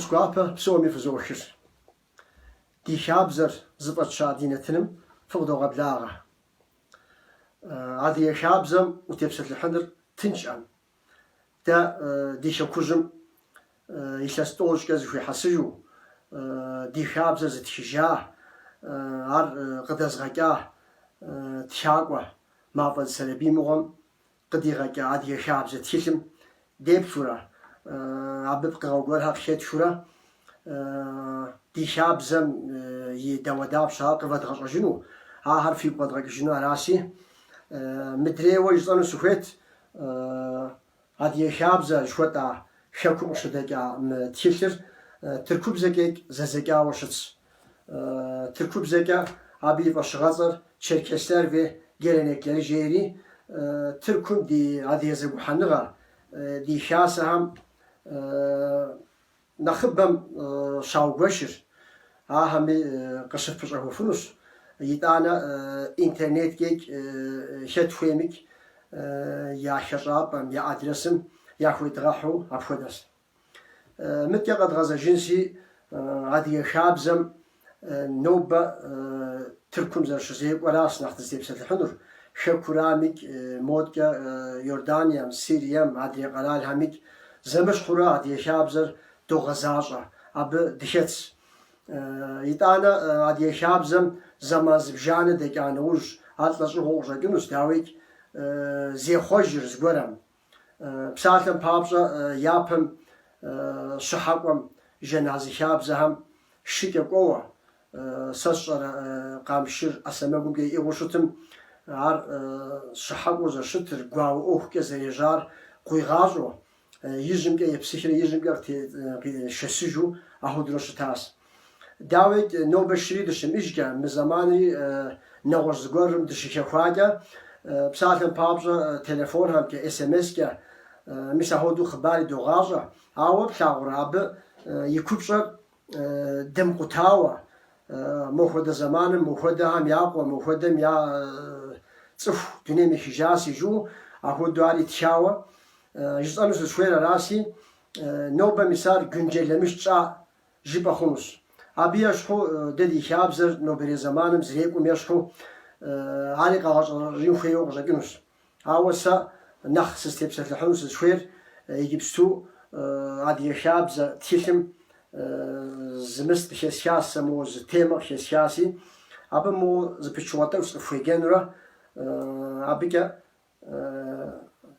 squapa, psomi fzoshir. Di shabzer zbat shadinetnim fugdo gablaga. Adi shabzam utepset lhandr tinjan. Da di shakuzm يشستوش كذا في حسيو دي خابزة زتشجاه قدس غجاه تشاقوا ما فد سلبي مغم قدي غجاه دي خابزة تشلم ديب شورا عبد قوقولها خشيت شورا دي خابزة يدوداب شاق فد غجنو هار في قد غجنو راسي مدري وجدان سويت هذه خابزة شوتا شاكم شداجا متيشر تركوب زكاك زكا وشتس تركوب زكا abi başgazar Çerkesler ve gelenekleri jeri Türk'ün di adiyeze buhanıga di şahsam nakhbam şawgashir ahami qashif pişahufunus yitana internet gek şetfemik ya şarabam ya adresim ya khudgahu afkodas متقد غزة جنسي عادي شابزم نوبة تركم زر شزيب وراس نحت زيبسة الحنور شكرامك مودكا يوردانيا سوريا عادي قلال هميك زمش خورا عادي شابزر دو غزاجة أب دشتس يتانا عادي شابزم زمان زبجانة دكان وج عطلش هوجا جنوس داويك زي خوجر زغرام بساتم بابجا يابم شحقم جنازي شابزهم شيك قوة سشر قامشير أسمعهم جي إيوشتم عار شحقو زشتر قاو أوه كزريجار قوي غازو يجم جي بسيخر يجم جي شسيجو أهودروش تاس داويت نوبشري دشم إجا مزماني نغوش زغرم دشيك خواجا بساتن بابجا تليفون هم كي SMS كا مثل هودو خباري دو غازا أو بشاوراب يكوبشر دم قطاوة مخود زمان مخود هم ياقوى مخود هم يا صف دنيا مخجاسي جو أهو دوالي تشاوة جزء نص شوية راسي نوبة مثال جنجلمش تا جيبا خمس أبي أشخو ددي خابزر نوبري زمانم زريكم يشخو علي قاعد ريو خيو غجنوس أو سا نخ سيستيبس الحنوس شوير يجيبستو عادي شابزة تيشم زمست بشيسياسة مو زتيمة بشيسياسي أبا مو زبشواتر فيجنرا أبيكا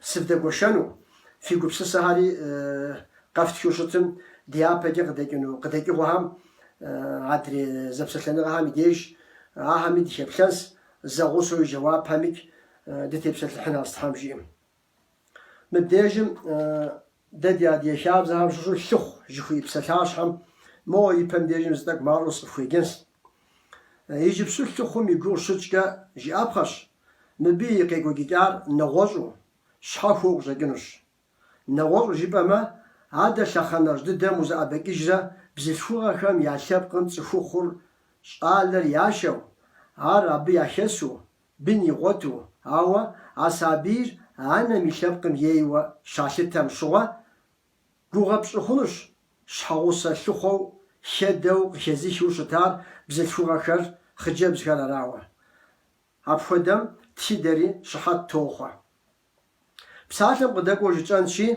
سفدة قوشانو في قبس سهاري قفت يوشتم ديابا قدكي وهم عادري زبسلنا غام يديش عامي ديشبشنس زغوسو جواب هميك دتيبسل الحنا استحامجيم مبداجم ددي عادي شاب زهم شو شخ جخوي بسلاش هم مو يبم ديجم زدك ماروس خويجنس يجي بسول شخوم يقول شجكا جي أبخش نبي يقيقو جيجار نغوزو شحفوق جاجنوش نغوزو جيبا ما عادة شخناش ددا موزا أبكيجزا بزفوغا خام يعشاب قنت سفوخور شقالر ياشو عار أبي يحسو بني غوتو أوا عصابير أنا مشابقم ييوا شاشتهم شوا قوغب شخونش شحوصا شخو شدو خزي شوشتار بزفوغا خر خجب زغال راوا أبخدم تشدري شحات توخوا بساتم قدقو جانشي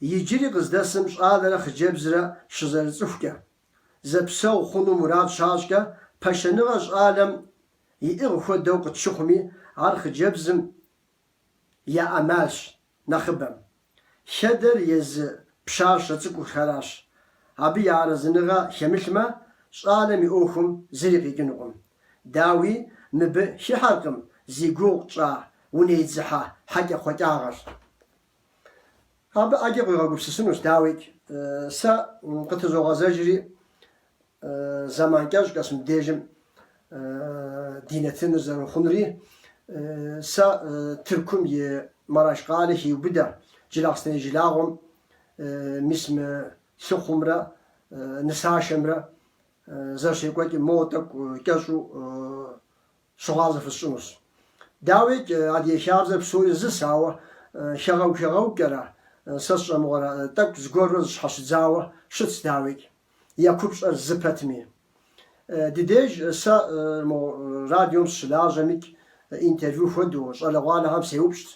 يجري قزدسم شقالر خجب زرا شزر زفكا زبسو خونو مراد شاشكا پشنغش عالم يئغ خدو قد شخمي عار خجبزم يا أمالش نخبم شدر يز بشار شتسكو خراش أبي يعرزنغا شمشما شالمي أوخم زريقي جنقم داوي مب شحرقم زيقوق شا ونيزحا حاجة خوتاغر أبي أجي قوي بسسنوش داويك سا قتزو غزاجري زمان كاش قسم ديجم دينتين زر خنري سا تركم ي مراش قاله يبدا جلاستني جلاغم مسم سخمرة نساشمرة زرشي قوتي موتك كاشو شغازة في السنوس داويك عادي شارزة بسوي زساوة شغاو كرا سسر مغرا تك زغرز حش زاوة شتس داويك Yakupşar zıpetmi. Didej sa radyom şılajamik interview hodu şalağala ham seyupşt.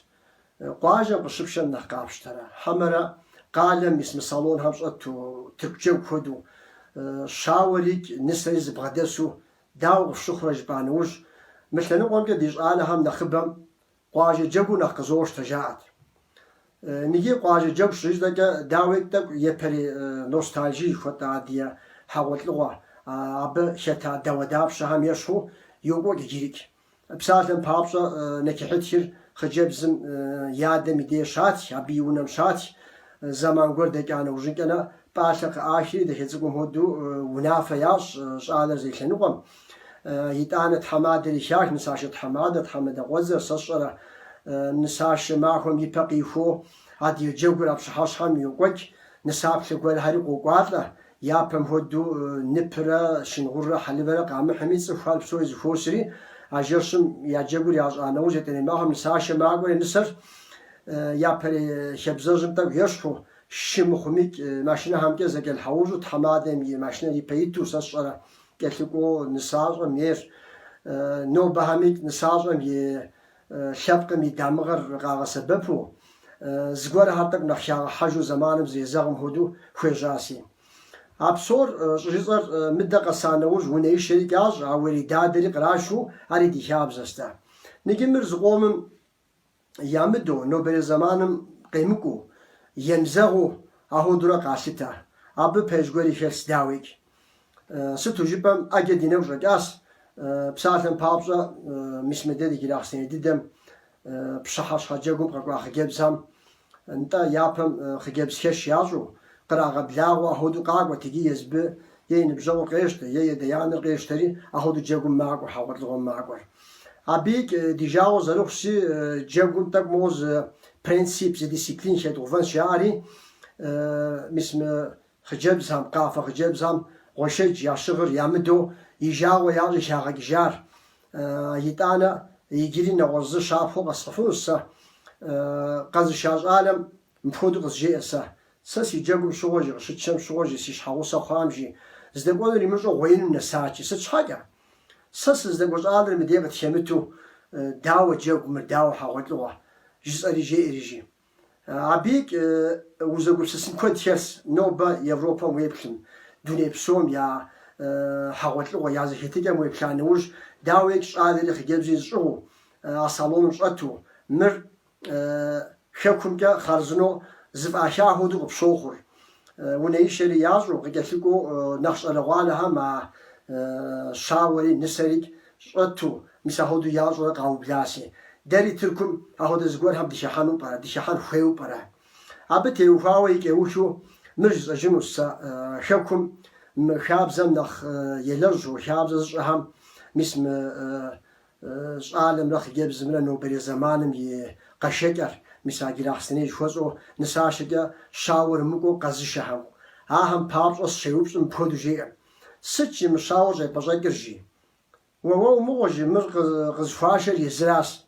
Qaja qışıpşan naqapştara. Hamara qalem ismi salon ham şatu Türkçe hodu. Şaverik nisriz bğadesu dav şuhraj banuj. Mesela qomke dij ala ham naqbam qaja jagu naqzoş tajaat. Nigi qaja jag şizdaka davet yeperi nostalji xota diye hawatlığa. Abi şeta davedab şaham yaşu yogo girik. Psalten papsa nekihtir xecebzim yadem diye şat abi yunam şat zaman gördük ana ujinkana başak ahiri de hezgum hodu unafa yaş şalar zeylenuqam yitanet hamadeli şah misaşet hamadet hamada qozer sasara nisaş mahum yipaqixu hadi jogurab şahasham yoqok nisabli gol hari qoqatla yapım hodu nipra şingurra halibara qamı hamis xalp soyz xosri ajerşim ya jagur yaz ana ujeteni mahum nisaş mahum nisar yapri şebzajım da yaşu şimxumik maşina hamke zegel havuzu tamadem yi maşina lipeyitu sasara getliko nisar mer no bahamik nisar yi şapqım yi damğar qağasa bepu zgor hartak naxya haju zamanım zezagım hudu xejasi absor jizar midda qasanavuj huney şerik yaz aweli dadeli qrashu ari dihabzasta nigimir zqomum yamido no bere zamanım qemiku yemzagu ahudura qasita abi pejgori fers dawik situjibam agedine ujagas psalten papza mismede dikiraxsene didem pşahaş hacagum qaqwa gebzam nta yapam xgebskeş yazu qrağa blagu ahudu qaqwa tigi yezbe yeni bjaw qeşte yeye de yani qeşteri ahudu jagum maqwa hawatluğum maqwa abik dijaw zaruxsi jagum tak moz principes de discipline chez Drovan Shari misme xgebzam qafa xgebzam qoşej yaşıgır yamido ijaw yağı şağa gijar yitana يجرينا غزة شافو قصفوسا قز شاز عالم مفود قز جيسا ساسي جاكم شوجي شتشم شوجي سيش حوسا خامجي زدقون ريمجو غوين نساچي سچ حاجه ساس زدقوز عالم مديغ تشمتو داو جاكم داو حاوتلوا جزاري جي عبيك وزغو سسن كونتيرس نوبا يوروبا ويبخن دوني بسوم يا حاوتلوا يا زهتيجا ويبخانوج داويك شادري خجبزي زو اصالون شاتو مر خكمجا خرزنو زباشا هودو بشوخر ونيشري يازو قجلكو نخش الغالها مع شاوري نسريك شاتو مساهودو يازو قاو بلاسي داري تركم اهود زغور هم دشحانو برا دشحان خويو برا ابتي وفاوي كيوشو مرز جنوس خكم خابزم نخ يلرجو خابز هم مثل عالم رخ جيب زمرة نوبل زمانم يقشجر مساجي راحسني جوزو نساشجا شاور مكو قزشهم هم بابس الشيوبس مبودجي سچي مشاور جاي بجاجرجي وهو موجي مرق قزفاشر يزراس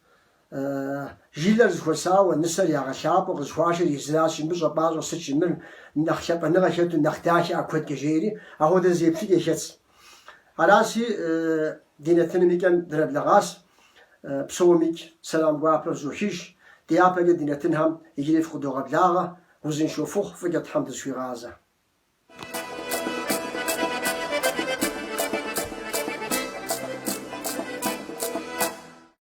جيلر زخوساو نسر يا غشاب وقزفاشر يزراس مش باز سچي من نخشب نغشتو نختاش اكوت جيري اهو ده زيبتي يشت Arasi dinetini miken dreblağas psomik selam guapır zuhiş diyapege dinetin ham igilif kudoğa blağa uzin şofuk fakat hamd şiraza